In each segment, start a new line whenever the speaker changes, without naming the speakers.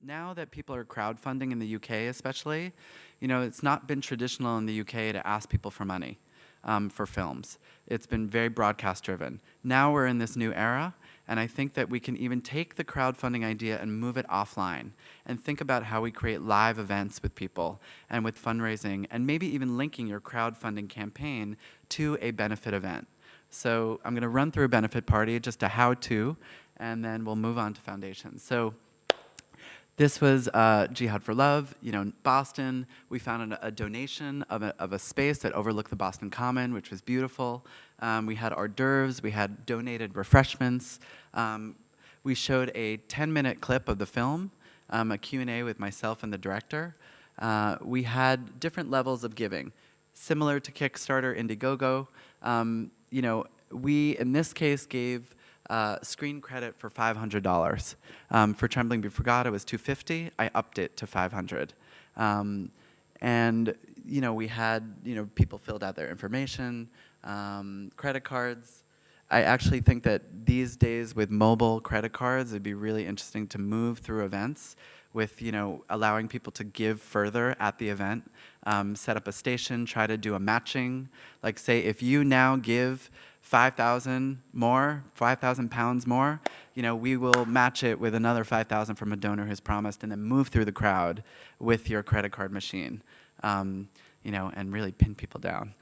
now that people are crowdfunding in the UK especially, you know, it's not been traditional in the UK to ask people for money for films. It's been very broadcast driven. Now we're in this new era, and I think that we can even take the crowdfunding idea and move it offline and think about how we create live events with people and with fundraising and maybe even linking your crowdfunding campaign to a benefit event. So I'm gonna run through a benefit party, just a how-to, and then we'll move on to foundations. So this was Jihad for Love, you know, in Boston. We found a donation of a space that overlooked the Boston Common, which was beautiful. We had hors d'oeuvres, we had donated refreshments. We showed a 10-minute clip of the film, a Q&A with myself and the director. We had different levels of giving, similar to Kickstarter, Indiegogo. You know, we, in this case, gave screen credit for $500. For Trembling Before God, it was $250. I upped it to $500. And you know, we had, you know, people filled out their information, credit cards. I actually think that these days with mobile credit cards, it'd be really interesting to move through events with, you know, allowing people to give further at the event, set up a station, try to do a matching. Like say, if you now give 5,000 more, 5,000 pounds more, you know, we will match it with another 5,000 from a donor who's promised, and then move through the crowd with your credit card machine, you know, and really pin people down.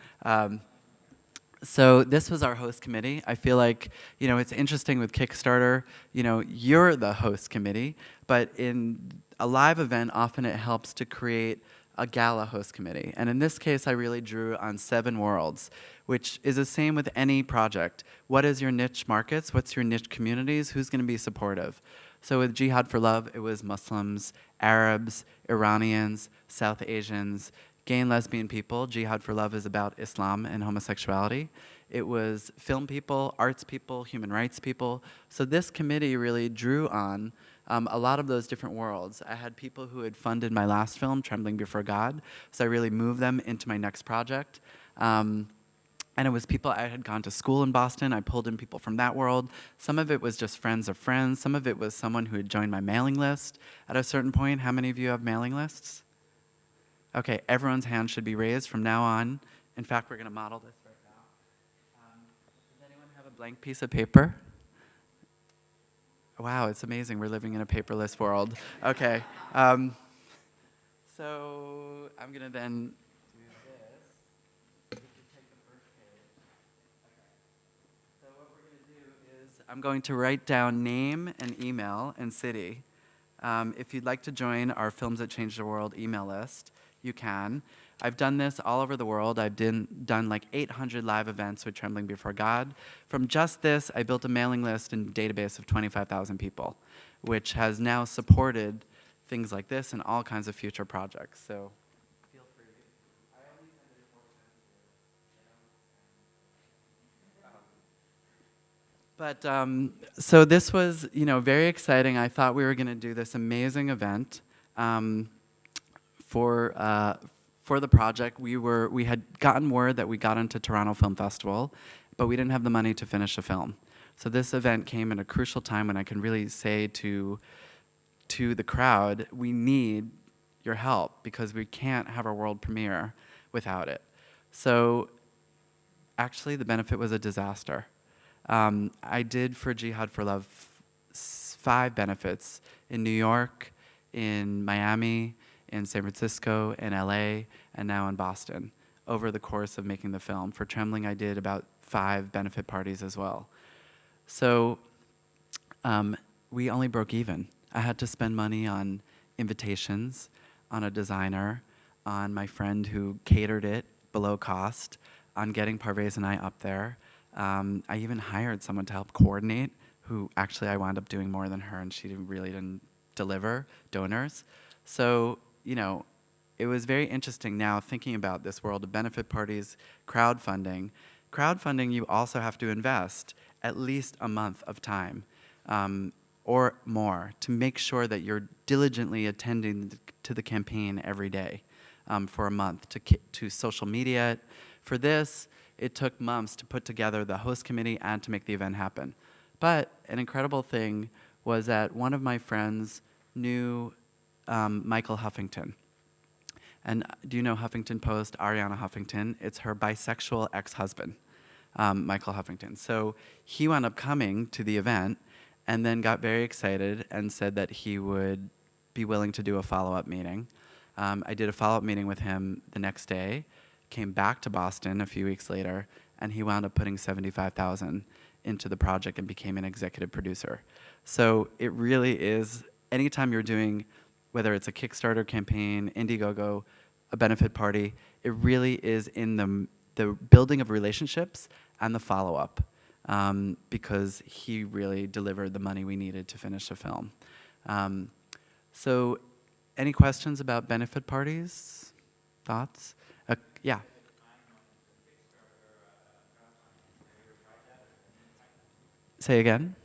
So this was our host committee. I feel like, you know, it's interesting with Kickstarter, you know, you're the host committee, but in a live event, often it helps to create a gala host committee. And in this case, I really drew on 7 worlds, which is the same with any project. What is your niche markets? What's your niche communities? Who's gonna be supportive? So with Jihad for Love, it was Muslims, Arabs, Iranians, South Asians, gay and lesbian people. Jihad for Love is about Islam and homosexuality. It was film people, arts people, human rights people. So this committee really drew on a lot of those different worlds. I had people who had funded my last film, Trembling Before God, so I really moved them into my next project. And it was people I had gone to school in Boston. I pulled in people from that world. Some of it was just friends of friends. Some of it was someone who had joined my mailing list at a certain point. How many of you have mailing lists? Okay, everyone's hand should be raised from now on. In fact, we're gonna model this right now. Does anyone have a blank piece of paper? Wow, it's amazing. We're living in a paperless world. Okay. So I'm gonna then do this. You can take the first page. Okay. So what we're gonna do is I'm going to write down name and email and city. If you'd like to join our Films That Changed the World email list, you can. I've done this all over the world. I've done like 800 live events with Trembling Before God. From just this, I built a mailing list and database of 25,000 people, which has now supported things like this and all kinds of future projects. So feel free. I only send it 4 times a year. But so this was, you know, very exciting. I thought we were going to do this amazing event. For the project, we had gotten word that we got into Toronto Film Festival, but we didn't have the money to finish the film. So this event came at a crucial time when I can really say to the crowd, we need your help because we can't have our world premiere without it. So actually, the benefit was a disaster. I did for Jihad for Love 5 benefits in New York, in Miami, in San Francisco, in LA, and now in Boston over the course of making the film. For Trembling, I did about 5 benefit parties as well. So we only broke even. I had to spend money on invitations, on a designer, on my friend who catered it below cost, on getting Parvez and I up there. I even hired someone to help coordinate, who actually I wound up doing more than her, and she really didn't deliver donors. So, you know, it was very interesting now thinking about this world of benefit parties, crowdfunding. Crowdfunding, you also have to invest at least a month of time or more to make sure that you're diligently attending to the campaign every day for a month, to social media. For this, it took months to put together the host committee and to make the event happen. But an incredible thing was that one of my friends knew Michael Huffington. And do you know Huffington Post, Ariana Huffington? It's her bisexual ex-husband, Michael Huffington. So he wound up coming to the event and then got very excited and said that he would be willing to do a follow-up meeting. I did a follow-up meeting with him the next day, came back to Boston a few weeks later, and he wound up putting $75,000 into the project and became an executive producer. So it really is, anytime you're doing, whether it's a Kickstarter campaign, Indiegogo, a benefit party, it really is in the building of relationships and the follow-up, because he really delivered the money we needed to finish the film. So any questions about benefit parties? Thoughts? Yeah. Say again?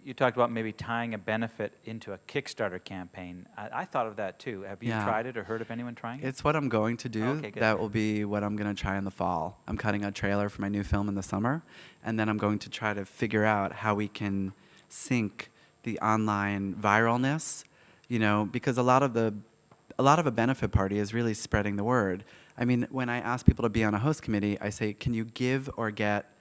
You talked about maybe tying a benefit into a Kickstarter campaign. I thought of that too. Have you tried it or heard of anyone trying it?
It's what I'm going to do.
Okay, good.
That will be what I'm going to try in the fall. I'm cutting a trailer for my new film in the summer, and then I'm going to try to figure out how we can sync the online viralness, you know, because a lot of a benefit party is really spreading the word. I mean, when I ask people to be on a host committee, I say, can you give or get,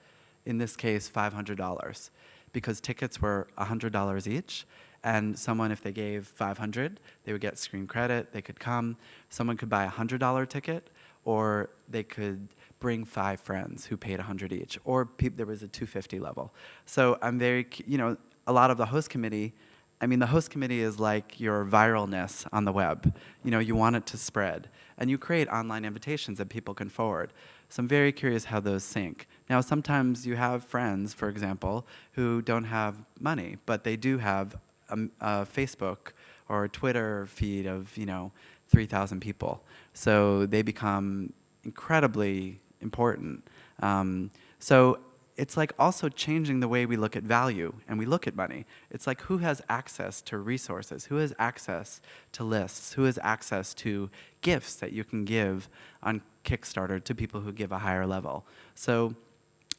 in this case, $500? Because tickets were $100 each, and someone, if they gave $500, they would get screen credit, they could come. Someone could buy a $100 ticket, or they could bring 5 friends who paid $100 each, or there was a $250 level. So I'm very, you know, a lot of the host committee, I mean, the host committee is like your viralness on the web. You know, you want it to spread. And you create online invitations that people can forward. So I'm very curious how those sync. Now, sometimes you have friends, for example, who don't have money, but they do have a Facebook or a Twitter feed of, you know, 3,000 people. So they become incredibly important. So it's like also changing the way we look at value and we look at money. It's like, who has access to resources? Who has access to lists? Who has access to gifts that you can give on Kickstarter to people who give a higher level? So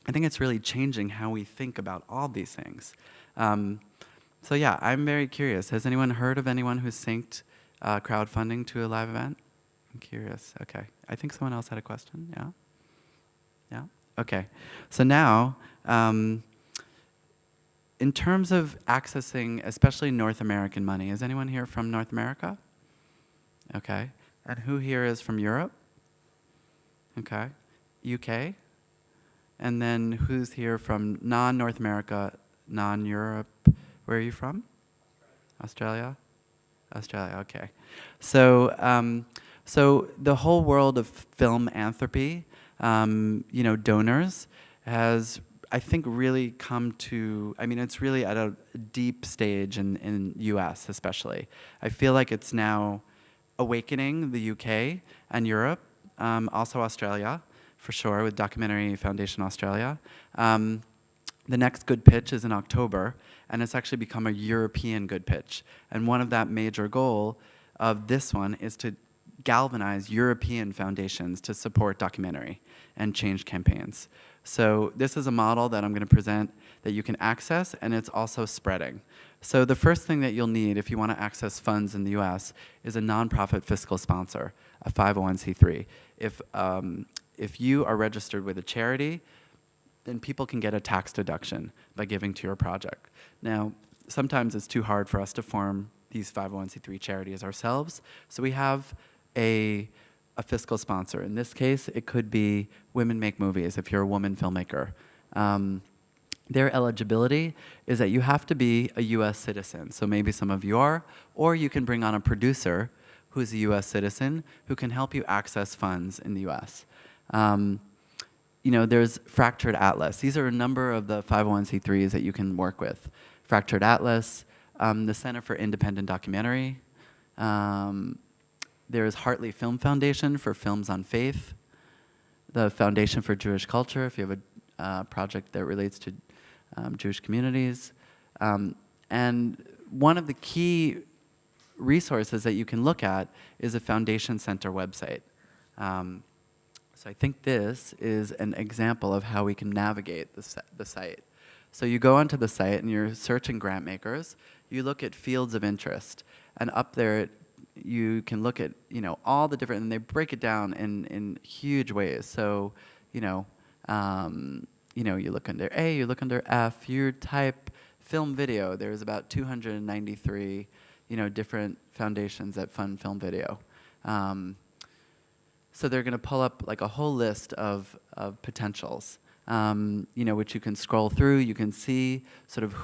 I think it's really changing how we think about all these things. So yeah, I'm very curious. Has anyone heard of anyone who's synced crowdfunding to a live event? I'm curious. Okay. I think someone else had a question. Yeah? Yeah? Okay. So now, in terms of accessing, especially North American money, is anyone here from North America? Okay. And who here is from Europe? Okay. UK? And then who's here from non-North America, non-Europe? Where are you from? Australia? Australia, okay. So, so the whole world of philanthropy, you know, donors, has, I think, really come to, I mean, it's really at a deep stage in US especially. I feel like it's now awakening the UK and Europe, also Australia, for sure, with Documentary Foundation Australia. The next Good Pitch is in October, and it's actually become a European Good Pitch. And one of that major goal of this one is to galvanize European foundations to support documentary and change campaigns. So this is a model that I'm going to present that you can access, and it's also spreading. So the first thing that you'll need if you want to access funds in the US is a nonprofit fiscal sponsor, a 501c3. If you are registered with a charity, then people can get a tax deduction by giving to your project. Now, sometimes it's too hard for us to form these 501c3 charities ourselves, so we have a fiscal sponsor. In this case, it could be Women Make Movies, if you're a woman filmmaker. Their eligibility is that you have to be a US citizen, so maybe some of you are, or you can bring on a producer who's a US citizen who can help you access funds in the US. You know, there's Fractured Atlas. These are a number of the 501c3s that you can work with. Fractured Atlas, the Center for Independent Documentary. There's Hartley Film Foundation for Films on Faith. The Foundation for Jewish Culture, if you have a project that relates to Jewish communities. And one of the key resources that you can look at is a Foundation Center website. So I think this is an example of how we can navigate the site. So you go onto the site and you're searching Grantmakers. You look at fields of interest, and up there you can look at, all the different, and they break it down in huge ways. So, you look under A, you look under F, you type film video. There's about 293, different foundations that fund film video. So they're going to pull up like a whole list of potentials, which you can scroll through. You can see sort of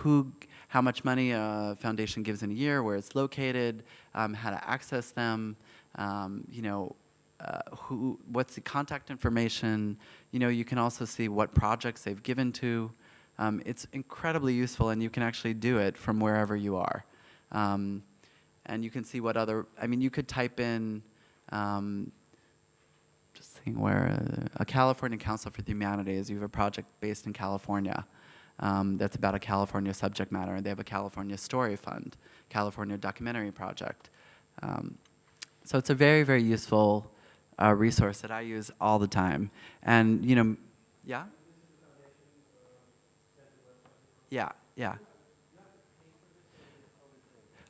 how much money a foundation gives in a year, where it's located, how to access them, what's the contact information. You can also see what projects they've given to. It's incredibly useful, and you can actually do it from wherever you are. And you can see what other, you could type in, just seeing where, a California Council for the Humanities. You have a project based in California that's about a California subject matter. They have a California Story Fund, California Documentary Project. So it's a very, very useful resource that I use all the time. And, yeah? Yeah.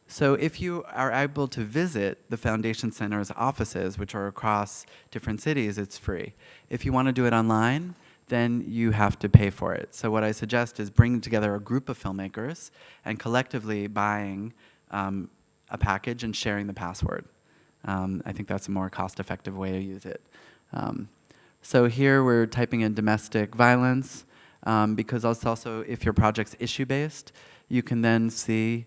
So if you are able to visit the Foundation Center's offices, which are across different cities, it's free. If you want to do it online, then you have to pay for it. So what I suggest is bringing together a group of filmmakers and collectively buying a package and sharing the password. I think that's a more cost-effective way to use it. So here we're typing in domestic violence, because also if your project's issue-based, you can then see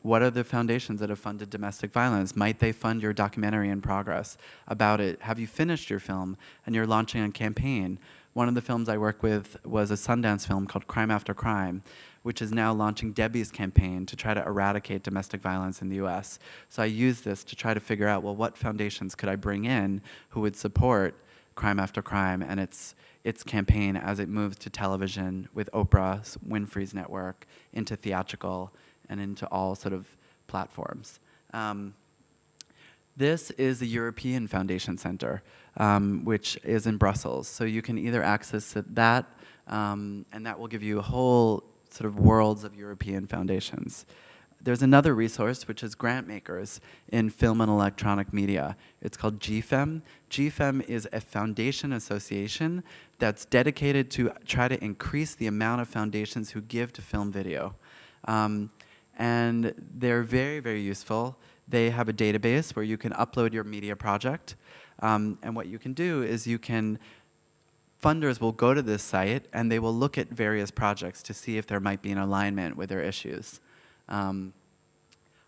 what are the foundations that have funded domestic violence? Might they fund your documentary in progress about it? Have you finished your film and you're launching a campaign? One of the films I work with was a Sundance film called Crime After Crime, which is now launching Debbie's campaign to try to eradicate domestic violence in the US. So I use this to try to figure out, well, what foundations could I bring in who would support Crime After Crime and its campaign as it moves to television with Oprah Winfrey's network, into theatrical, and into all sort of platforms. This is the European Foundation Center, which is in Brussels. So you can either access that, and that will give you a whole sort of worlds of European foundations. There's another resource, which is Grantmakers in film and electronic media. It's called GFEM. GFEM is a foundation association that's dedicated to try to increase the amount of foundations who give to film video. And they're very, very useful. They have a database where you can upload your media project. And what you can do is funders will go to this site and they will look at various projects to see if there might be an alignment with their issues.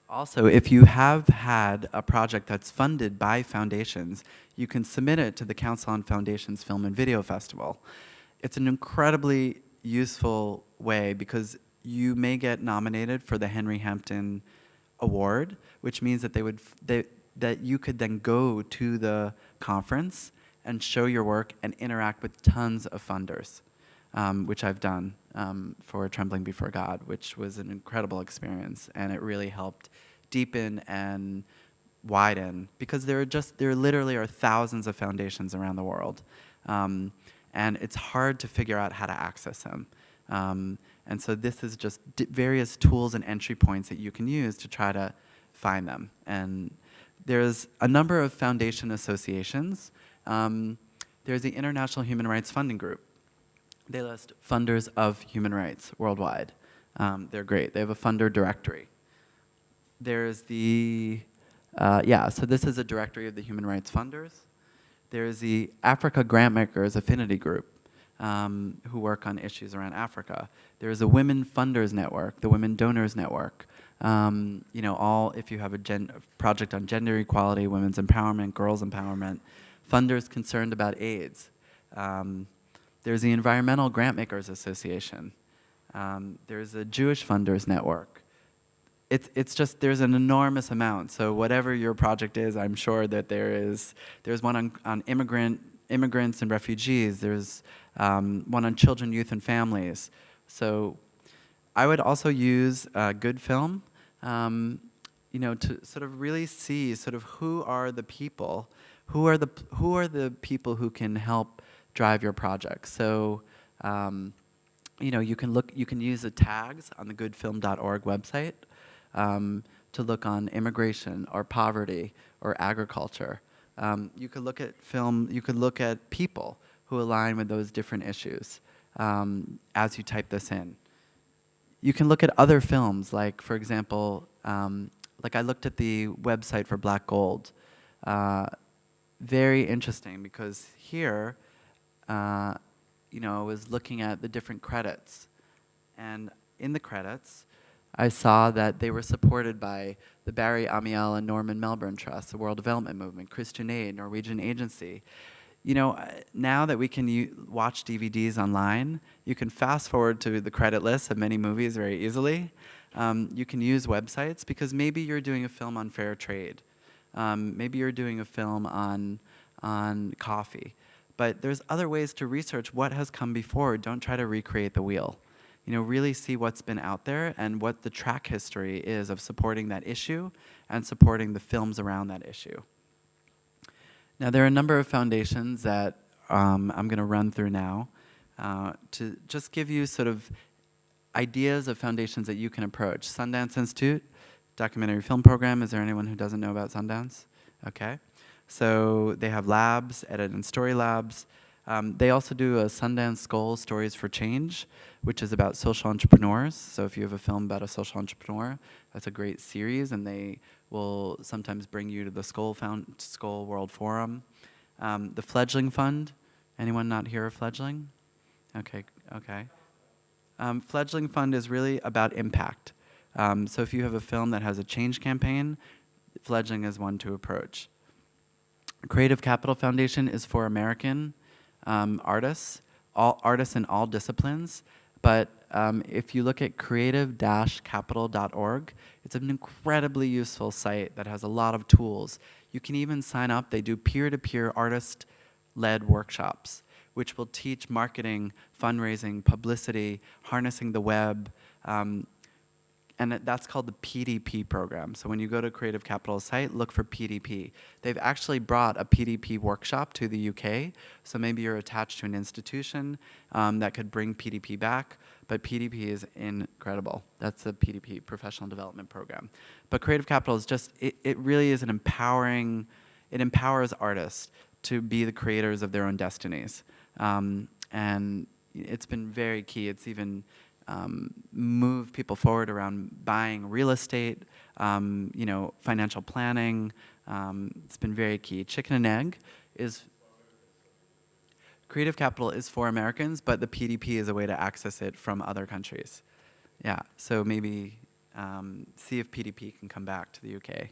Also, if you have had a project that's funded by foundations, you can submit it to the Council on Foundations Film and Video Festival. It's an incredibly useful way because you may get nominated for the Henry Hampton Award, which means that that you could then go to the conference and show your work and interact with tons of funders, which I've done for Trembling Before God, which was an incredible experience, and it really helped deepen and widen, because there literally are thousands of foundations around the world, and it's hard to figure out how to access them. And so this is just various tools and entry points that you can use to try to find them. And there's a number of foundation associations. There's the International Human Rights Funding Group. They list funders of human rights worldwide. They're great. They have a funder directory. There's the, so this is a directory of the human rights funders. There's the Africa Grantmakers Affinity Group, who work on issues around Africa. There's a Women Funders Network, the Women Donors Network. If you have a project on gender equality, women's empowerment, girls' empowerment, funders concerned about AIDS. There's the Environmental Grantmakers Association. There's a Jewish Funders Network. There's an enormous amount. So whatever your project is, I'm sure that there's one on immigrants and refugees. There's one on children, youth, and families. So I would also use good film, to sort of really see sort of who are the people who can help drive your project. So you can use the tags on the goodfilm.org website to look on immigration or poverty or agriculture. You could look at film, you could look at people who align with those different issues as you type this in. You can look at other films, like, for example, like I looked at the website for Black Gold. Very interesting, because here, you know, I was looking at the different credits. And in the credits, I saw that they were supported by the Barry Amiel and Norman Melbourne Trust, the World Development Movement, Christian Aid, Norwegian Agency. You know, now that we can watch DVDs online, you can fast forward to the credit list of many movies very easily. You can use websites, because maybe you're doing a film on fair trade. Maybe you're doing a film on coffee. But there's other ways to research what has come before. Don't try to recreate the wheel. You know, really see what's been out there and what the track history is of supporting that issue and supporting the films around that issue. Now, there are a number of foundations that I'm going to run through now to just give you sort of ideas of foundations that you can approach. Sundance Institute, documentary film program. Is there anyone who doesn't know about Sundance? Okay. So they have labs, edit and story labs. They also do a Sundance Goal, Stories for Change, which is about social entrepreneurs. So if you have a film about a social entrepreneur, that's a great series, and they will sometimes bring you to the Skoll World Forum. The Fledgling Fund. Anyone not hear of Fledgling? Okay, okay. Fledgling Fund is really about impact. So if you have a film that has a change campaign, Fledgling is one to approach. Creative Capital Foundation is for American artists, all artists in all disciplines. But if you look at creative-capital.org, it's an incredibly useful site that has a lot of tools. You can even sign up. They do peer-to-peer artist-led workshops, which will teach marketing, fundraising, publicity, harnessing the web, and that's called the PDP program. So when you go to Creative Capital's site, look for PDP. They've actually brought a PDP workshop to the UK, so maybe you're attached to an institution that could bring PDP back, but PDP is incredible. That's the PDP, Professional Development Program. But Creative Capital is just, it really is an empowering, it empowers artists to be the creators of their own destinies. And it's been very key. It's even move people forward around buying real estate, you know, financial planning. It's been very key. Chicken and Egg is, Creative Capital is for Americans, but the PDP is a way to access it from other countries. Yeah, so maybe see if PDP can come back to the UK.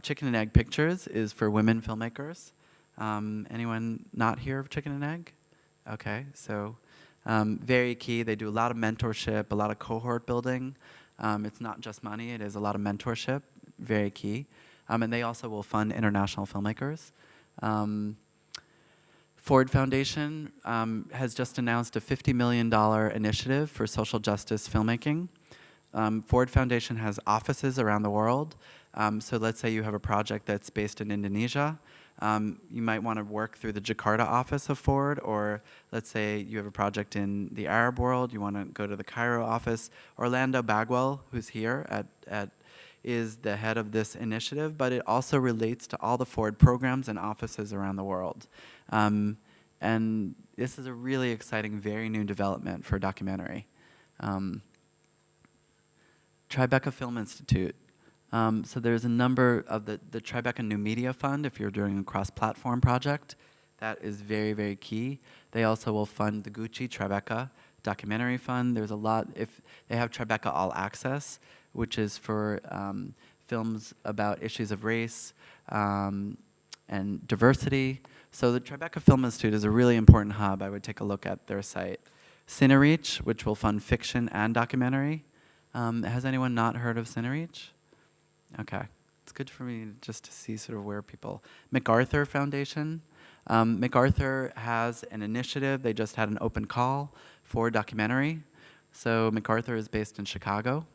Chicken and Egg Pictures is for women filmmakers. Anyone not here of Chicken and Egg? Okay, so very key. They do a lot of mentorship, a lot of cohort building. It's not just money, it is a lot of mentorship, very key. And they also will fund international filmmakers. Ford Foundation has just announced a $50 million initiative for social justice filmmaking. Ford Foundation has offices around the world. So let's say you have a project that's based in Indonesia. You might want to work through the Jakarta office of Ford, or let's say you have a project in the Arab world, you want to go to the Cairo office. Orlando Bagwell, who's here is the head of this initiative, but it also relates to all the Ford programs and offices around the world. And this is a really exciting, very new development for documentary. Tribeca Film Institute. So there's a number of the Tribeca New Media Fund, if you're doing a cross-platform project. That is very, very key. They also will fund the Gucci Tribeca Documentary Fund. There's a lot, if they have Tribeca All Access, which is for films about issues of race and diversity. So the Tribeca Film Institute is a really important hub. I would take a look at their site. Cinereach, which will fund fiction and documentary. Has anyone not heard of Cinereach? Okay, it's good for me just to see sort of where people. MacArthur Foundation. MacArthur has an initiative. They just had an open call for documentary. So MacArthur is based in Chicago.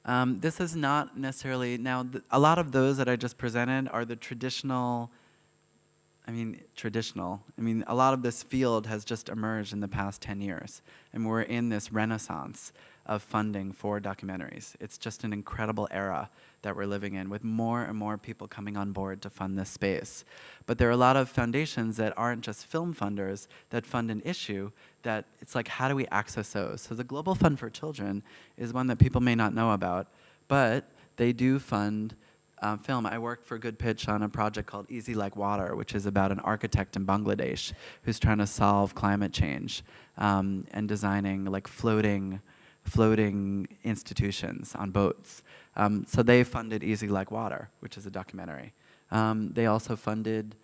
This is not necessarily, now a lot of those that I just presented are the traditional, a lot of this field has just emerged in the past 10 years. And we're in this renaissance of funding for documentaries. It's just an incredible era that we're living in, with more and more people coming on board to fund this space. But there are a lot of foundations that aren't just film funders that fund an issue, that it's like, how do we access those? So the Global Fund for Children is one that people may not know about, but they do fund film. I worked for Good Pitch on a project called Easy Like Water, which is about an architect in Bangladesh who's trying to solve climate change and designing like floating institutions on boats. So they funded Easy Like Water, which is a documentary. They also funded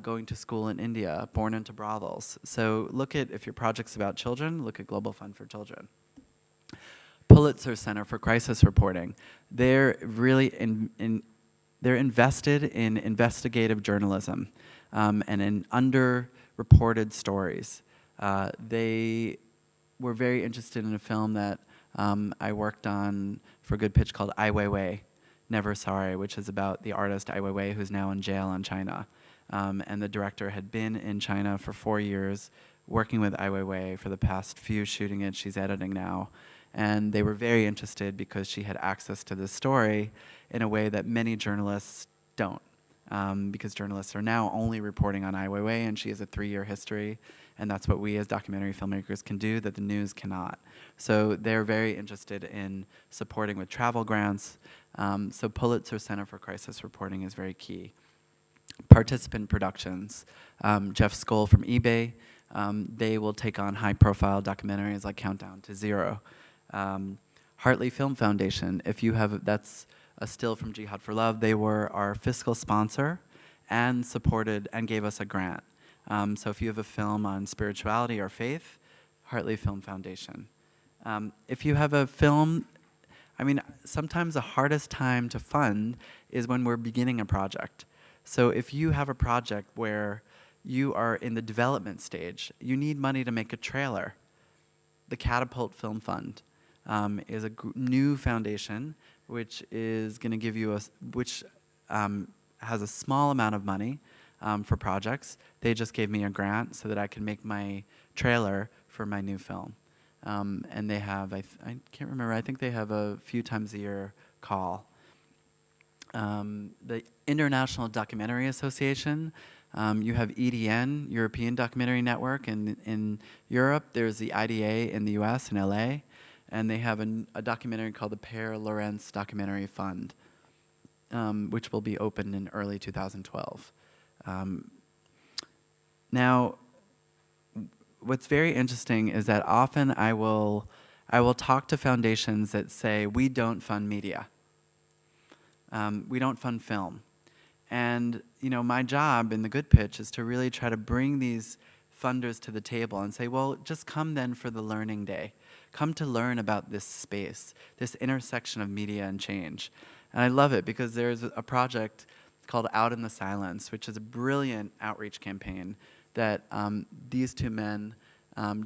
Going to School in India, Born into Brothels. So look at, if your project's about children, look at Global Fund for Children. Pulitzer Center for Crisis Reporting. They're really they're invested in investigative journalism and in underreported stories. They were very interested in a film that I worked on for Good Pitch called Ai Weiwei, Never Sorry, which is about the artist Ai Weiwei, who's now in jail in China. And the director had been in China for 4 years, working with Ai Weiwei for the past few, shooting it. She's editing now. And they were very interested because she had access to this story in a way that many journalists don't. Because journalists are now only reporting on Ai Weiwei, and she has a 3-year history, and that's what we as documentary filmmakers can do that the news cannot. So they're very interested in supporting with travel grants. So Pulitzer Center for Crisis Reporting is very key. Participant productions, Jeff Skoll from eBay, they will take on high-profile documentaries like Countdown to Zero. Hartley Film Foundation, if you have, that's a still from Jihad for Love, they were our fiscal sponsor and supported and gave us a grant. So if you have a film on spirituality or faith, Hartley Film Foundation. If you have a film, I mean, sometimes the hardest time to fund is when we're beginning a project. So if you have a project where you are in the development stage, you need money to make a trailer. The Catapult Film Fund is a new foundation which is going to give you has a small amount of money for projects. They just gave me a grant so that I can make my trailer for my new film. And they have, I can't remember, I think they have a few times a year call. The International Documentary Association, you have EDN, European Documentary Network in Europe. There's the IDA in the US, in LA. And they have a documentary called the Per Lorentz Documentary Fund, which will be opened in early 2012. Now, what's very interesting is that often I will talk to foundations that say, we don't fund media. We don't fund film. And my job in the Good Pitch is to really try to bring these funders to the table and say, well, just come then for the learning day. Come to learn about this space, this intersection of media and change. And I love it because there's a project called Out in the Silence, which is a brilliant outreach campaign that these two men,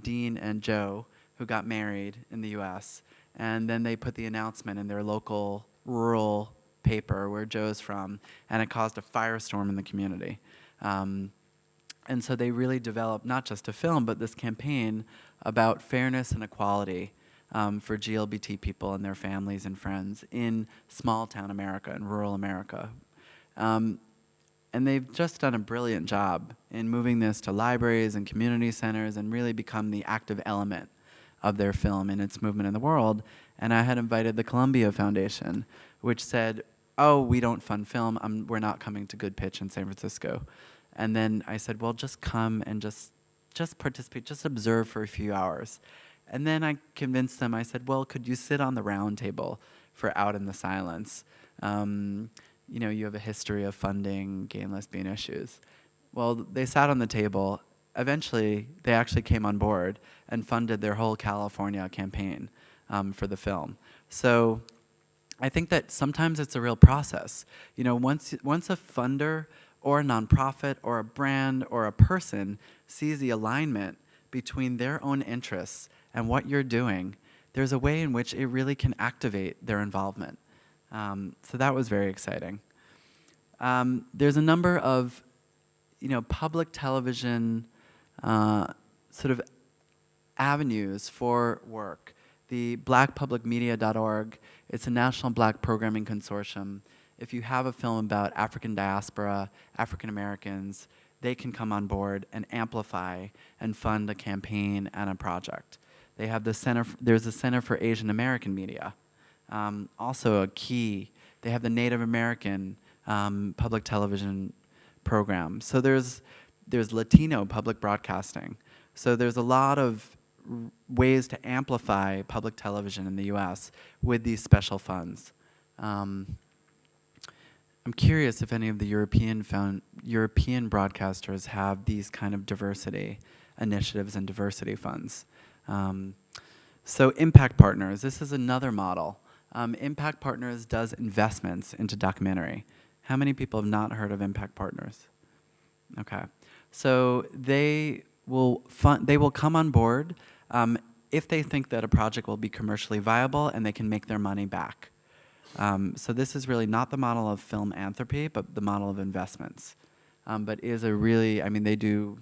Dean and Joe, who got married in the US, and then they put the announcement in their local rural paper where Joe's from, and it caused a firestorm in the community. And so they really developed not just a film, but this campaign about fairness and equality for GLBT people and their families and friends in small town America and rural America. And they've just done a brilliant job in moving this to libraries and community centers and really become the active element of their film and its movement in the world. And I had invited the Columbia Foundation, which said, oh, we don't fund film, we're not coming to Good Pitch in San Francisco. And then I said, well, just come and just participate, just observe for a few hours. And then I convinced them, I said, well, could you sit on the round table for Out in the Silence? You have a history of funding gay and lesbian issues. Well, they sat on the table. Eventually, they actually came on board and funded their whole California campaign for the film. So I think that sometimes it's a real process. Once a funder or a nonprofit or a brand or a person sees the alignment between their own interests and what you're doing, there's a way in which it really can activate their involvement. So that was very exciting. There's a number of, public television sort of avenues for work. the blackpublicmedia.org, it's a national black programming consortium. If you have a film about African diaspora, African Americans, they can come on board and amplify and fund a campaign and a project. They have there's a Center for Asian American Media, also a key. They have the Native American public television program. So there's Latino public broadcasting. So there's a lot of ways to amplify public television in the U.S. with these special funds. I'm curious if any of the European broadcasters have these kind of diversity initiatives and diversity funds. So Impact Partners, this is another model. Impact Partners does investments into documentary. How many people have not heard of Impact Partners? Okay, so they will come on board if they think that a project will be commercially viable and they can make their money back. So this is really not the model of philanthropy, but the model of investments. But is a really, I mean, they do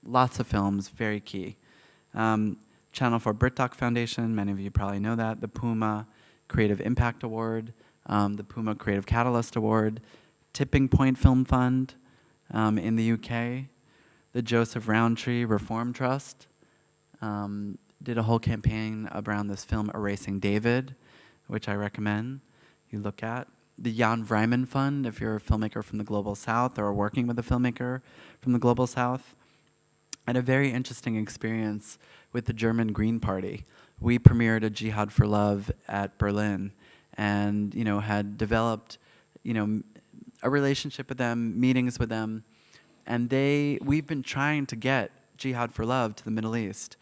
lots of films, very key. Channel 4 BritDoc Foundation, many of you probably know that. The Puma Creative Impact Award, the Puma Creative Catalyst Award, Tipping Point Film Fund in the UK, the Joseph Rowntree Reform Trust, did a whole campaign around this film Erasing David, which I recommend you look at. The Jan Vrijman Fund, if you're a filmmaker from the Global South or working with a filmmaker from the Global South. And a very interesting experience with the German Green Party. We premiered a Jihad for Love at Berlin and, you know, had developed, you know, a relationship with them, meetings with them, and we've been trying to get Jihad for Love to the Middle East.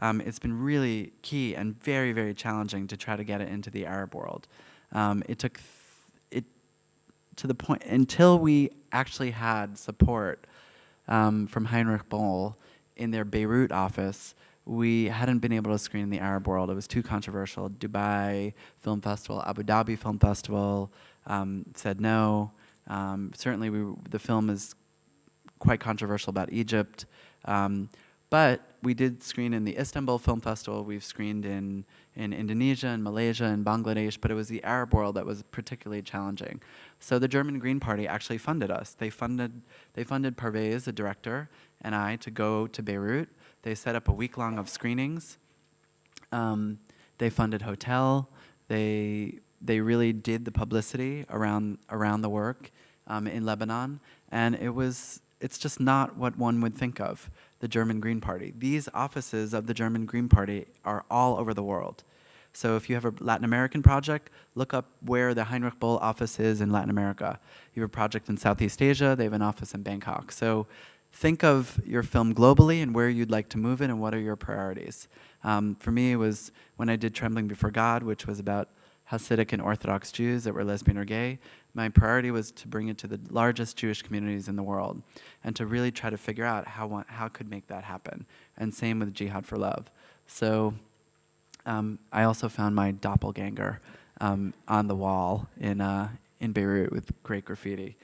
It's been really key and very, very challenging to try to get it into the Arab world. It took it to the point until we actually had support from Heinrich Böll in their Beirut office. We hadn't been able to screen in the Arab world. It was too controversial. Dubai Film Festival, Abu Dhabi Film Festival said no. Certainly the film is quite controversial about Egypt. But we did screen in the Istanbul Film Festival. We've screened in Indonesia and Malaysia and Bangladesh, but it was the Arab world that was particularly challenging. So the German Green Party actually funded us. They funded Parvez, the director, and I to go to Beirut. They set up a week-long of screenings. They funded hotel. They really did the publicity around the work in Lebanon, and it's just not what one would think of, the German Green Party. These offices of the German Green Party are all over the world. So if you have a Latin American project, look up where the Heinrich Böll office is in Latin America. You have a project in Southeast Asia, they have an office in Bangkok. So think of your film globally and where you'd like to move it and what are your priorities. For me, it was when I did Trembling Before God, which was about Hasidic and Orthodox Jews that were lesbian or gay. My priority was to bring it to the largest Jewish communities in the world and to really try to figure out how could make that happen. And same with Jihad for Love. So I also found my doppelganger on the wall in Beirut with great graffiti.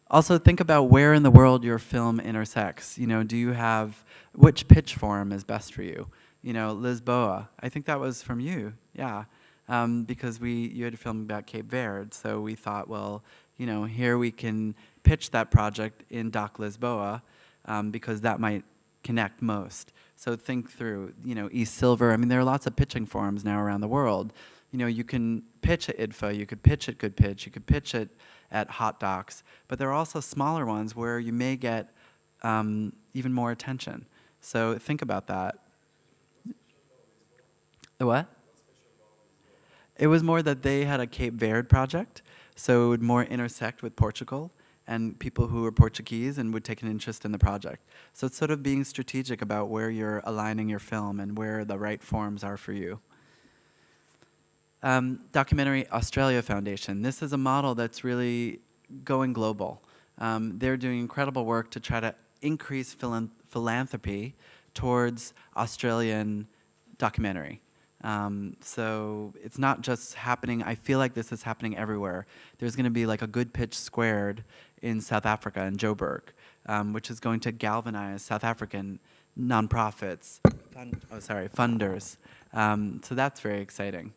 Also think about where in the world your film intersects. You know, do you have, which pitch forum is best for you? You know, Lisboa, I think that was from you, yeah. Because you had a film about Cape Verde, so we thought, well, you know, here we can pitch that project in Doc Lisboa because that might connect most. So think through, you know, East Silver. I mean, there are lots of pitching forums now around the world. You know, you can pitch at IDFA, you could pitch at Good Pitch, you could pitch it at Hot Docs, but there are also smaller ones where you may get even more attention. So think about that. The what? It was more that they had a Cape Verde project, so it would more intersect with Portugal and people who were Portuguese and would take an interest in the project. So it's sort of being strategic about where you're aligning your film and where the right forms are for you. Documentary Australia Foundation. This is a model that's really going global. They're doing incredible work to try to increase philanthropy towards Australian documentary. So it's not just happening, I feel like this is happening everywhere. There's going to be like a Good Pitch Squared in South Africa, in Joburg, which is going to galvanize South African nonprofits, funders. So that's very exciting.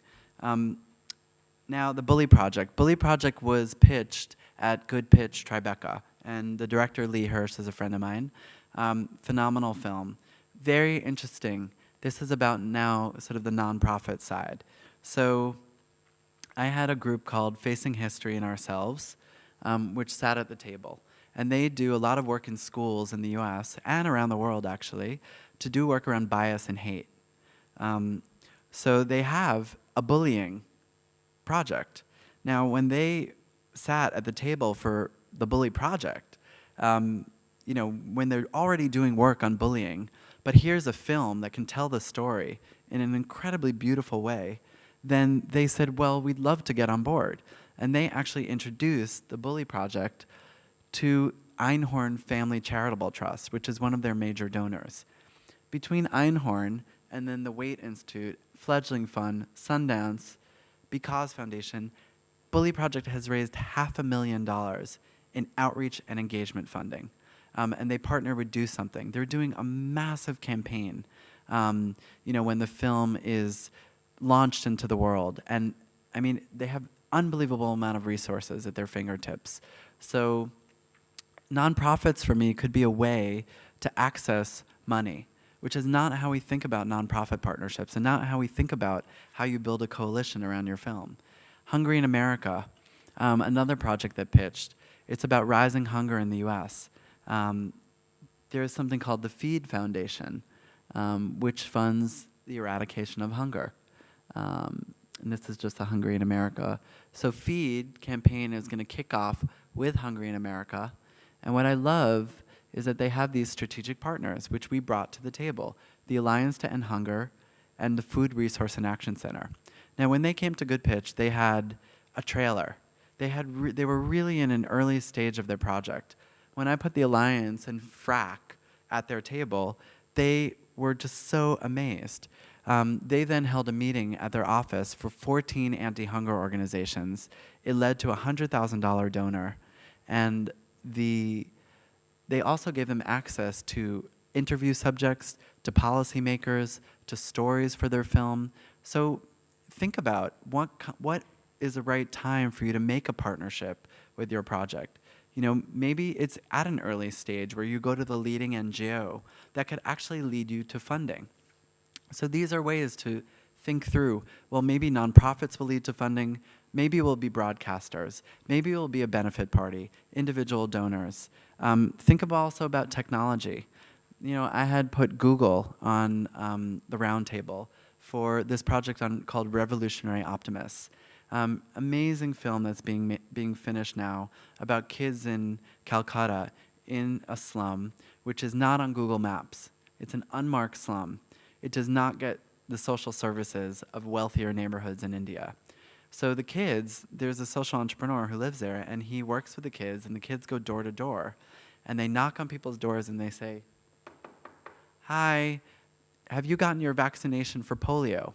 Now, the Bully Project. Bully Project was pitched at Good Pitch Tribeca, and the director, Lee Hirsch, is a friend of mine. Phenomenal film. Very interesting. This is about now sort of the nonprofit side. So I had a group called Facing History and Ourselves, which sat at the table. And they do a lot of work in schools in the US and around the world, actually, to do work around bias and hate. So they have a bullying project. Now, when they sat at the table for the Bully Project, when they're already doing work on bullying, but here's a film that can tell the story in an incredibly beautiful way, then they said, well, we'd love to get on board. And they actually introduced the Bully Project to Einhorn Family Charitable Trust, which is one of their major donors. Between Einhorn and then the Waite Institute, Fledgling Fund, Sundance, Because Foundation, Bully Project has raised $500,000 in outreach and engagement funding. And they partner with Do Something. They're doing a massive campaign, when the film is launched into the world. And I mean, they have unbelievable amount of resources at their fingertips. So nonprofits for me could be a way to access money, which is not how we think about nonprofit partnerships and not how we think about how you build a coalition around your film. Hungry in America, another project that pitched. It's about rising hunger in the US. There is something called the Feed Foundation, which funds the eradication of hunger. And this is just a Hungry in America. So Feed campaign is going to kick off with Hungry in America. And what I love is that they have these strategic partners, which we brought to the table, the Alliance to End Hunger and the Food Resource and Action Center. Now, when they came to Good Pitch, they had a trailer. They were really in an early stage of their project. When I put the Alliance and FRAC at their table, they were just so amazed. They then held a meeting at their office for 14 anti-hunger organizations. It led to a $100,000 donor. And they also gave them access to interview subjects, to policymakers, to stories for their film. So think about what is the right time for you to make a partnership with your project. Maybe it's at an early stage where you go to the leading NGO that could actually lead you to funding. So these are ways to think through, well, maybe nonprofits will lead to funding, maybe it will be broadcasters, maybe it will be a benefit party, individual donors. Think also about technology. I had put Google on the roundtable for this project called Revolutionary Optimists. Amazing film that's being finished now about kids in Calcutta in a slum, which is not on Google Maps. It's an unmarked slum. It does not get the social services of wealthier neighborhoods in India. So the kids, there's a social entrepreneur who lives there, and he works with the kids, and the kids go door to door, and they knock on people's doors and they say, "Hi, have you gotten your vaccination for polio?"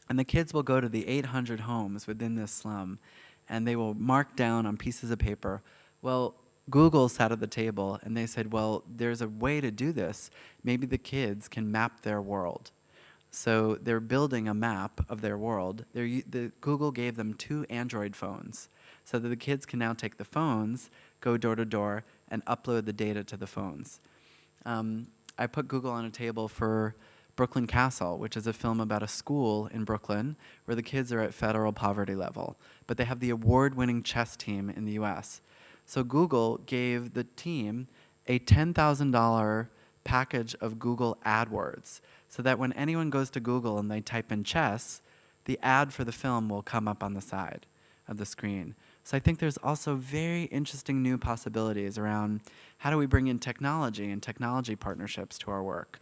And the kids will go to the 800 homes within this slum, and they will mark down on pieces of paper, well, Google sat at the table, and they said, well, there's a way to do this. Maybe the kids can map their world. So they're building a map of their world. Google gave them 2 Android phones so that the kids can now take the phones, go door to door, and upload the data to the phones. I put Google on a table for Brooklyn Castle, which is a film about a school in Brooklyn where the kids are at federal poverty level, but they have the award-winning chess team in the US. So Google gave the team a $10,000 package of Google AdWords so that when anyone goes to Google and they type in chess, the ad for the film will come up on the side of the screen. So I think there's also very interesting new possibilities around how do we bring in technology and technology partnerships to our work.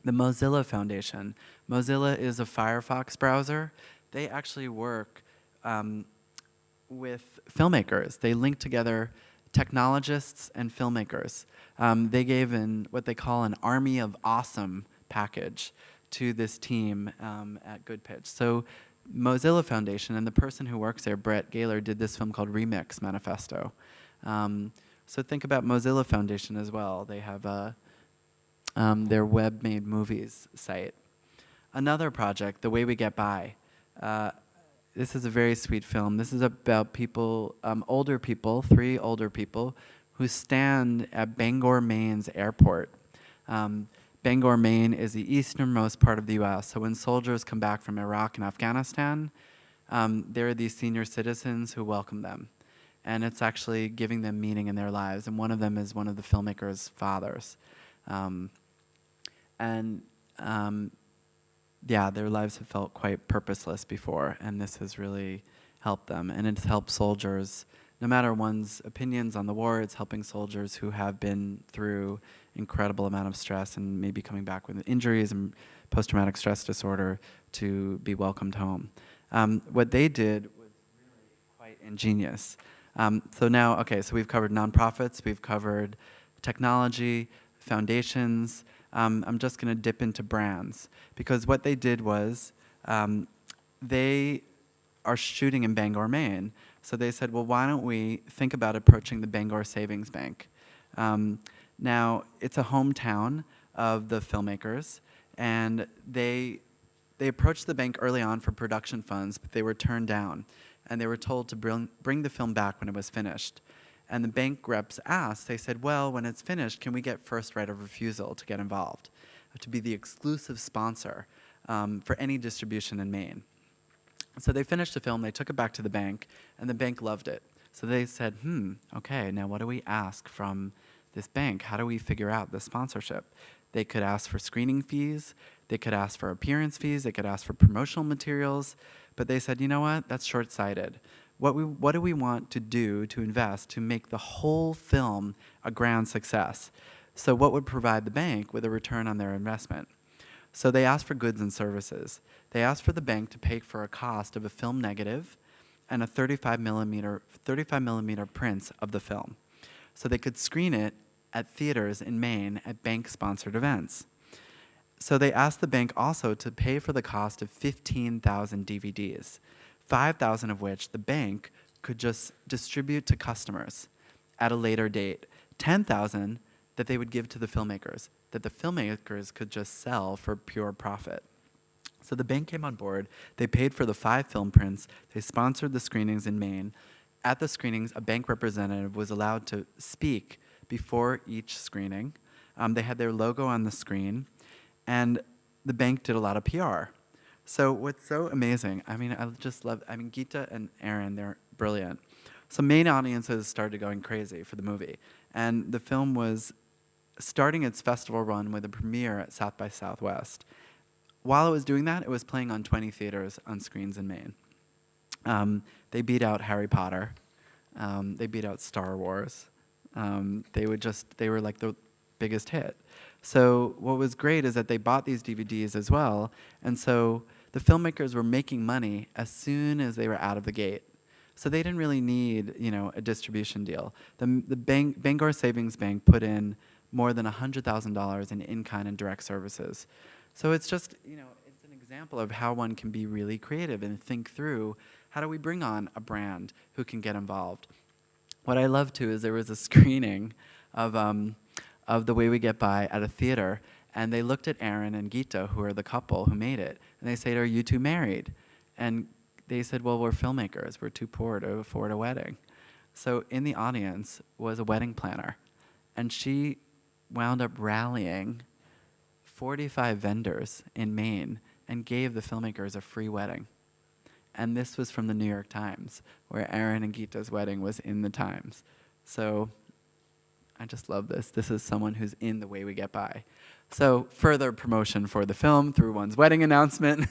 The Mozilla Foundation. Mozilla is a Firefox browser. They actually work with filmmakers. They link together technologists and filmmakers. They gave in what they call an Army of Awesome package to this team at Good Pitch. So Mozilla Foundation and the person who works there, Brett Gaylor, did this film called Remix Manifesto. So think about Mozilla Foundation as well. They have their web-made movies site. Another project, The Way We Get By. This is a very sweet film. This is about people, older people, 3 older people, who stand at Bangor, Maine's airport. Bangor, Maine is the easternmost part of the US, so when soldiers come back from Iraq and Afghanistan, there are these senior citizens who welcome them. And it's actually giving them meaning in their lives, and one of them is one of the filmmaker's fathers. Yeah, their lives have felt quite purposeless before, and this has really helped them. And it's helped soldiers, no matter one's opinions on the war, it's helping soldiers who have been through incredible amount of stress and maybe coming back with injuries and post-traumatic stress disorder to be welcomed home. What they did was really quite ingenious. So now, okay, so we've covered nonprofits, we've covered technology, foundations. I'm just going to dip into brands, because what they did was they are shooting in Bangor, Maine. So they said, well, why don't we think about approaching the Bangor Savings Bank? Now, it's a hometown of the filmmakers, and they approached the bank early on for production funds, but they were turned down, and they were told to bring the film back when it was finished. And the bank reps asked, they said, well, when it's finished, can we get first right of refusal to get involved, to be the exclusive sponsor for any distribution in Maine? So they finished the film, they took it back to the bank, and the bank loved it. So they said, okay, now what do we ask from this bank? How do we figure out the sponsorship? They could ask for screening fees, they could ask for appearance fees, they could ask for promotional materials, but they said, you know what, that's short-sighted. What do we want to do to invest to make the whole film a grand success? So what would provide the bank with a return on their investment? So they asked for goods and services. They asked for the bank to pay for a cost of a film negative and a 35 millimeter prints of the film, so they could screen it at theaters in Maine at bank-sponsored events. So they asked the bank also to pay for the cost of 15,000 DVDs, 5,000 of which the bank could just distribute to customers at a later date, 10,000 that they would give to the filmmakers, that the filmmakers could just sell for pure profit. So the bank came on board, they paid for the 5 film prints, they sponsored the screenings in Maine. At the screenings, a bank representative was allowed to speak before each screening. They had their logo on the screen, and the bank did a lot of PR. So what's so amazing, I just love, Geeta and Aaron, they're brilliant. So Maine audiences started going crazy for the movie, and the film was starting its festival run with a premiere at South by Southwest. While it was doing that, it was playing on 20 theaters on screens in Maine. They beat out Harry Potter. They beat out Star Wars. They were like the biggest hit. So what was great is that they bought these DVDs as well, and so the filmmakers were making money as soon as they were out of the gate. So they didn't really need, a distribution deal. The Bangor Savings Bank put in more than $100,000 in in-kind and direct services. So it's just, it's an example of how one can be really creative and think through, how do we bring on a brand who can get involved? What I love too is there was a screening of The Way We Get By at a theater, and they looked at Aaron and Geeta, who are the couple who made it, and they said, are you two married? And they said, well, we're filmmakers, we're too poor to afford a wedding. So in the audience was a wedding planner, and she wound up rallying 45 vendors in Maine and gave the filmmakers a free wedding. And this was from the New York Times, where Aaron and Geeta's wedding was in the Times. So I just love this. This is someone who's in The Way We Get By. So further promotion for the film through one's wedding announcement.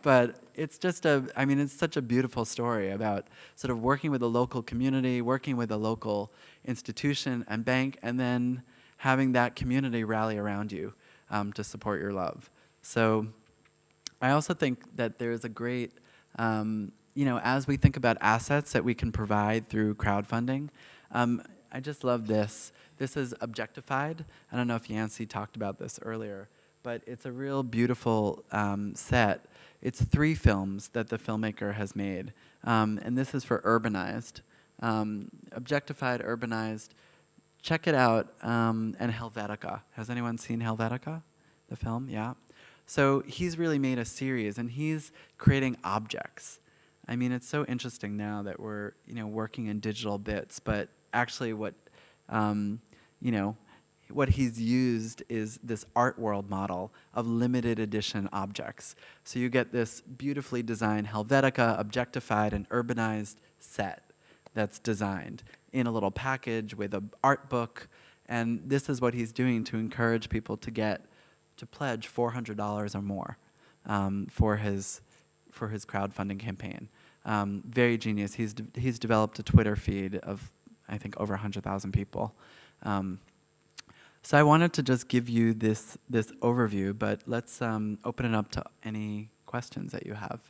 But it's just it's such a beautiful story about sort of working with the local community, working with a local institution and bank, and then having that community rally around you to support your love. So I also think that there's a great, as we think about assets that we can provide through crowdfunding, I just love this. This is Objectified. I don't know if Yancey talked about this earlier, but it's a real beautiful set. It's 3 films that the filmmaker has made, and this is for Urbanized. Objectified, Urbanized, check it out. And Helvetica. Has anyone seen Helvetica, the film? Yeah. So he's really made a series, and he's creating objects. I mean, it's so interesting now that we're working in digital bits, but actually, you know, what he's used is this art world model of limited edition objects. So you get this beautifully designed Helvetica objectified and urbanized set that's designed in a little package with an art book. And this is what he's doing to encourage people to pledge $400 or more for his crowdfunding campaign. Very genius. He's developed a Twitter feed of, I think, over 100,000 people. So I wanted to just give you this overview, but let's open it up to any questions that you have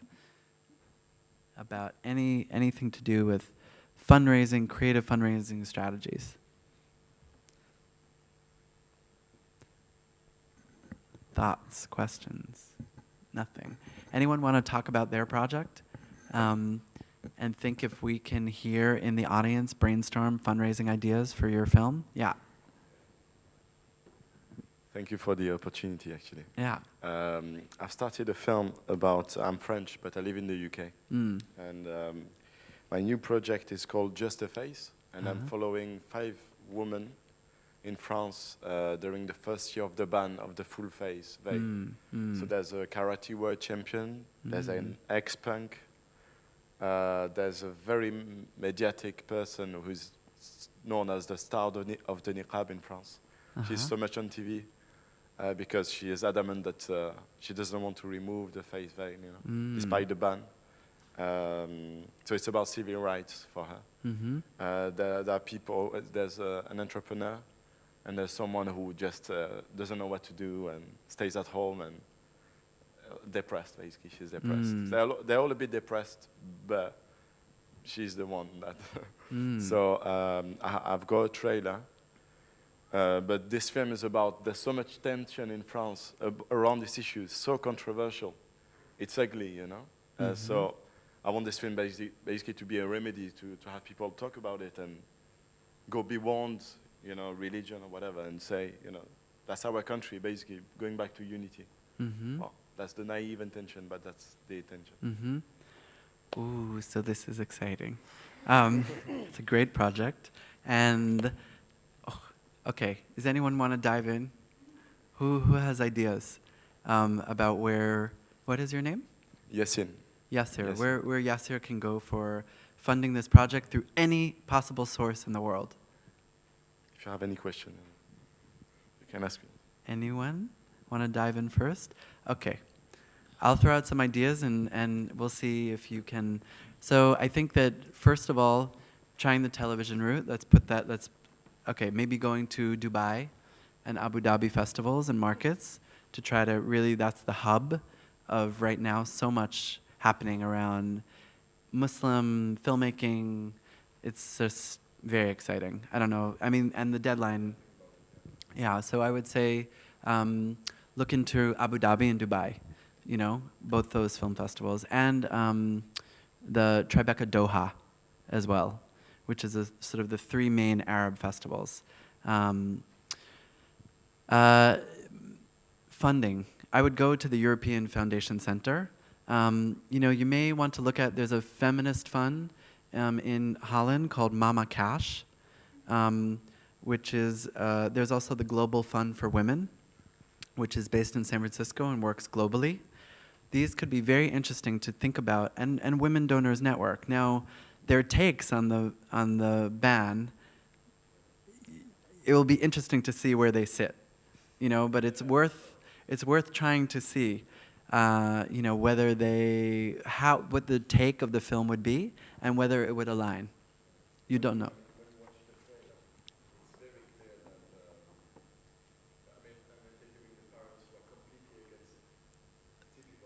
about anything to do with fundraising, creative fundraising strategies. Thoughts, questions, nothing. Anyone want to talk about their project? And think if we can hear in the audience brainstorm fundraising ideas for your film? Yeah.
Thank you for the opportunity, actually.
Yeah.
I've started a film about, I'm French, but I live in the UK.
Mm.
And my new project is called Just a Face, and I'm following 5 women in France during the first year of the ban of the full face veil. So there's a karate world champion, there's an ex-punk, there's a very mediatic person who's known as the star of the niqab in France. She's so much on TV because she is adamant that she doesn't want to remove the face veil, despite the ban. So it's about civil rights for her. There are people, there's an entrepreneur, and there's someone who just doesn't know what to do and stays at home and depressed, basically. She's depressed. They're all a bit depressed, but she's the one that. So I've got a trailer, but this film is about, there's so much tension in France around this issue. It's so controversial. It's ugly, So I want this film basically to be a remedy to have people talk about it and go beyond religion or whatever, and say, that's our country, basically, going back to unity. Well, that's the naive intention, but that's the intention.
Ooh, so this is exciting. It's a great project. And, okay, does anyone want to dive in? Who has ideas about what is your name?
Yassine.
Yassir, where Yassir can go for funding this project through any possible source in the world?
If you have any question, you can ask me.
Anyone want to dive in first? Okay. I'll throw out some ideas and we'll see if you can. So I think that, first of all, trying the television route, maybe going to Dubai and Abu Dhabi festivals and markets to try to really, that's the hub of right now, so much happening around Muslim filmmaking. It's just very exciting. I don't know. I mean, and the deadline, so I would say look into Abu Dhabi and Dubai, both those film festivals, and the Tribeca Doha as well, which is sort of the 3 main Arab festivals. Funding. I would go to the European Foundation Center. You may want to look at, there's a feminist fund in Holland called Mama Cash, which is, there's also the Global Fund for Women, which is based in San Francisco and works globally. These could be very interesting to think about, and Women Donors Network. Now, their takes on the ban, it will be interesting to see where they sit, but it's worth trying to see. Whether what the take of the film would be and whether it would align. You don't know.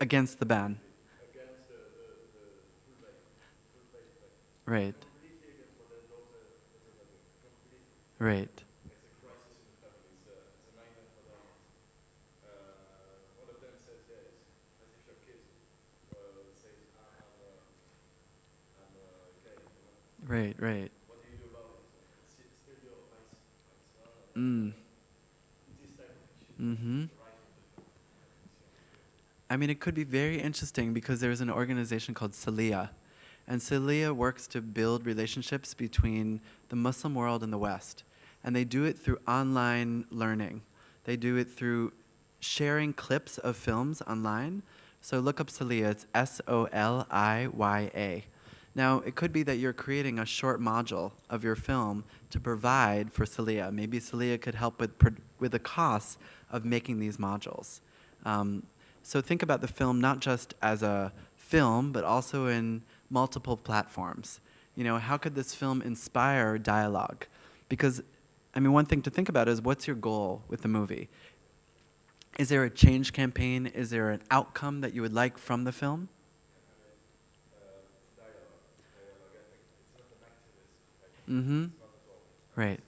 Against the ban. Right. Right. Right. Mm-hmm. I mean, it could be very interesting because there's an organization called Salia. And Salia works to build relationships between the Muslim world and the West. And they do it through online learning. They do it through sharing clips of films online. So look up Salia, it's Soliya. Now, it could be that you're creating a short module of your film to provide for Salia. Maybe Salia could help with the costs of making these modules. So think about the film not just as a film, but also in multiple platforms. You know, how could this film inspire dialogue? Because, I mean, one thing to think about is what's your goal with the movie? Is there a change campaign? Is there an outcome that you would like from the film? Mm-hmm. Right.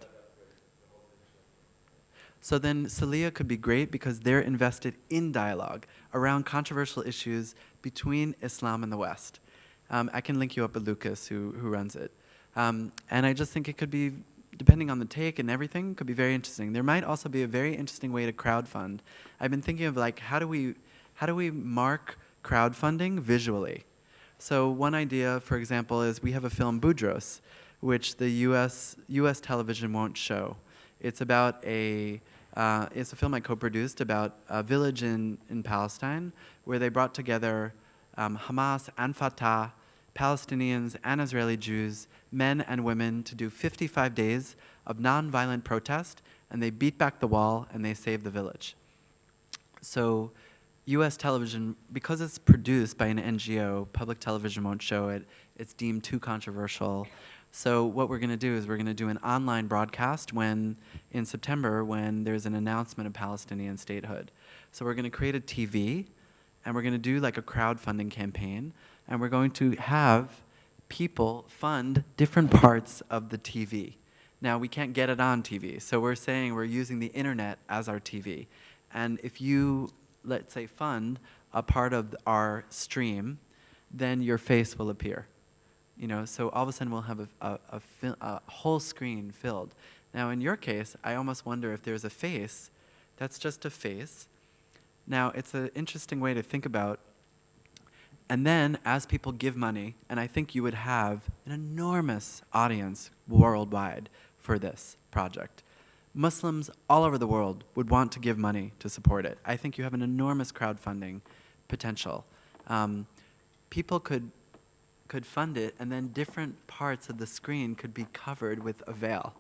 So then Salia could be great because they're invested in dialogue around controversial issues between Islam and the West. I can link you up with Lucas, who runs it. And I just think it could be, depending on the take and everything, could be very interesting. There might also be a very interesting way to crowdfund. I've been thinking of like, how do we mark crowdfunding visually? So one idea, for example, is we have a film, Boudros, which the U.S. television won't show. It's about it's a film I co-produced about a village in Palestine where they brought together Hamas and Fatah, Palestinians and Israeli Jews, men and women, to do 55 days of nonviolent protest, and they beat back the wall and they saved the village. So U.S. television, because it's produced by an NGO, public television won't show it. It's deemed too controversial. So what we're going to do is we're going to do an online broadcast in September when there's an announcement of Palestinian statehood. So we're going to create a TV, and we're going to do like a crowdfunding campaign, and we're going to have people fund different parts of the TV. Now, we can't get it on TV, so we're saying we're using the internet as our TV. And if you, let's say, fund a part of our stream, then your face will appear. You know, so all of a sudden we'll have a whole screen filled. Now, in your case, I almost wonder if there's a face that's just a face. Now, it's an interesting way to think about. And then, as people give money, and I think you would have an enormous audience worldwide for this project. Muslims all over the world would want to give money to support it. I think you have an enormous crowdfunding potential. People could fund it, and then different parts of the screen could be covered with a veil.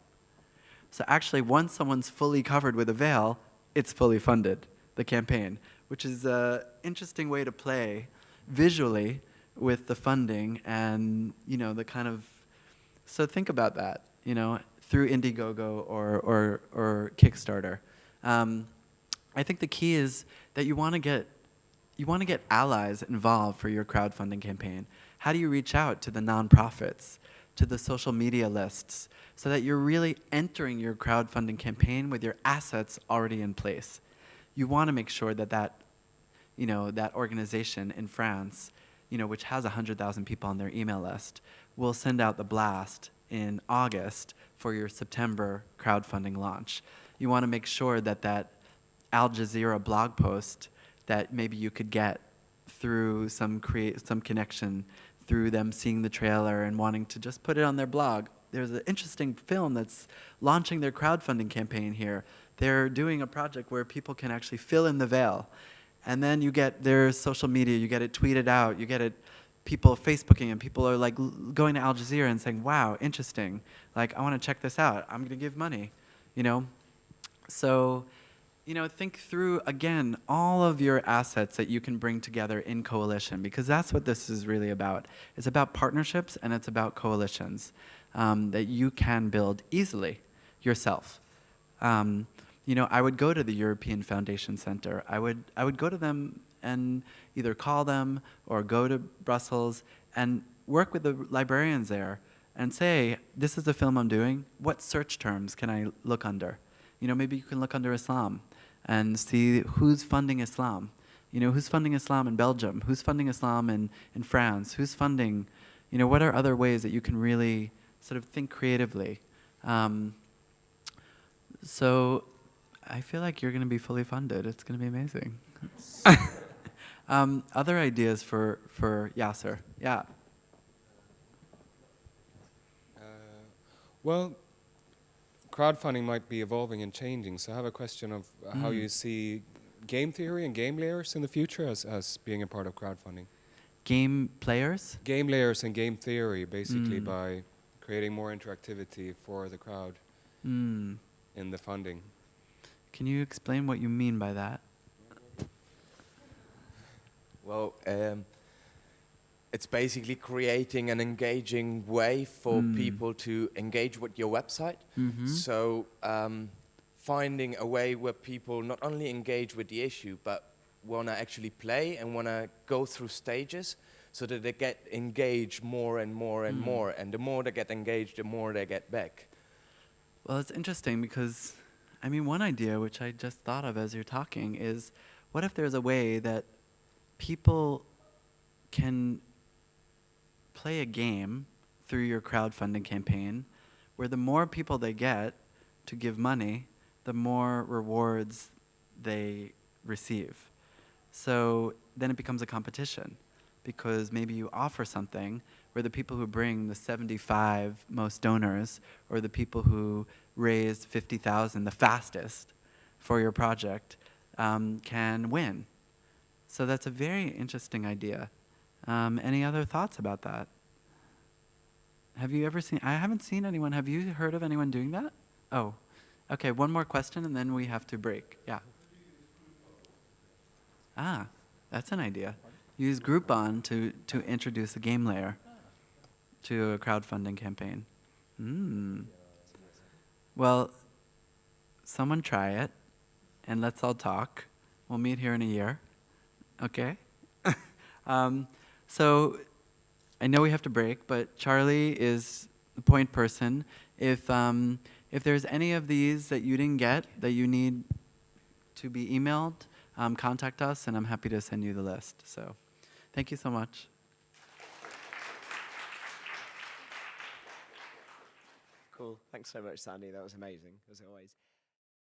So actually, once someone's fully covered with a veil, it's fully funded, the campaign, which is an interesting way to play visually with the funding and, you know, the kind of, so think about that, you know, through Indiegogo or Kickstarter. I think the key is that you want to get allies involved for your crowdfunding campaign. How do you reach out to the nonprofits, to the social media lists, so that you're really entering your crowdfunding campaign with your assets already in place? You want to make sure that organization in France, you know, which has 100,000 people on their email list, will send out the blast in August for your September crowdfunding launch. You want to make sure that Al Jazeera blog post that maybe you could get through some connection, through them seeing the trailer and wanting to just put it on their blog. There's an interesting film that's launching their crowdfunding campaign here. They're doing a project where people can actually fill in the veil. And then you get their social media, you get it tweeted out, you get it, people Facebooking, and people are like going to Al Jazeera and saying, wow, interesting. Like, I want to check this out. I'm going to give money, you know? So, you know, think through, again, all of your assets that you can bring together in coalition, because that's what this is really about. It's about partnerships, and it's about coalitions that you can build easily yourself. You know, I would go to the European Foundation Center. I would go to them and either call them or go to Brussels and work with the librarians there and say, this is the film I'm doing. What search terms can I look under? You know, maybe you can look under Islam and see who's funding Islam. You know, who's funding Islam in Belgium? Who's funding Islam in France? Who's funding, you know, what are other ways that you can really sort of think creatively? So I feel like you're going to be fully funded. It's going to be amazing. Other ideas for Yasser? Yeah.
Well, crowdfunding might be evolving and changing, so I have a question of how you see game theory and game layers in the future as being a part of crowdfunding.
Game players?
Game layers and game theory, basically, by creating more interactivity for the crowd in the funding.
Can you explain what you mean by that?
Well, it's basically creating an engaging way for people to engage with your website. So finding a way where people not only engage with the issue, but want to actually play and want to go through stages so that they get engaged more and more and more. And the more they get engaged, the more they get back.
Well, it's interesting because, I mean, one idea which I just thought of as you're talking is, what if there's a way that people can play a game through your crowdfunding campaign where the more people they get to give money, the more rewards they receive. So then it becomes a competition because maybe you offer something where the people who bring the 75 most donors or the people who raise 50,000 the fastest for your project can win. So that's a very interesting idea. Any other thoughts about that? Have you ever seen, I haven't seen anyone, have you heard of anyone doing that? Oh, okay, one more question and then we have to break. Yeah. Ah, that's an idea. Use Groupon to introduce a game layer to a crowdfunding campaign. Well, someone try it and let's all talk. We'll meet here in a year. Okay? So I know we have to break, but Charlie is the point person. If there's any of these that you didn't get that you need to be emailed, contact us, and I'm happy to send you the list. So thank you so much.
Cool. Thanks so much, Sandy. That was amazing, as always.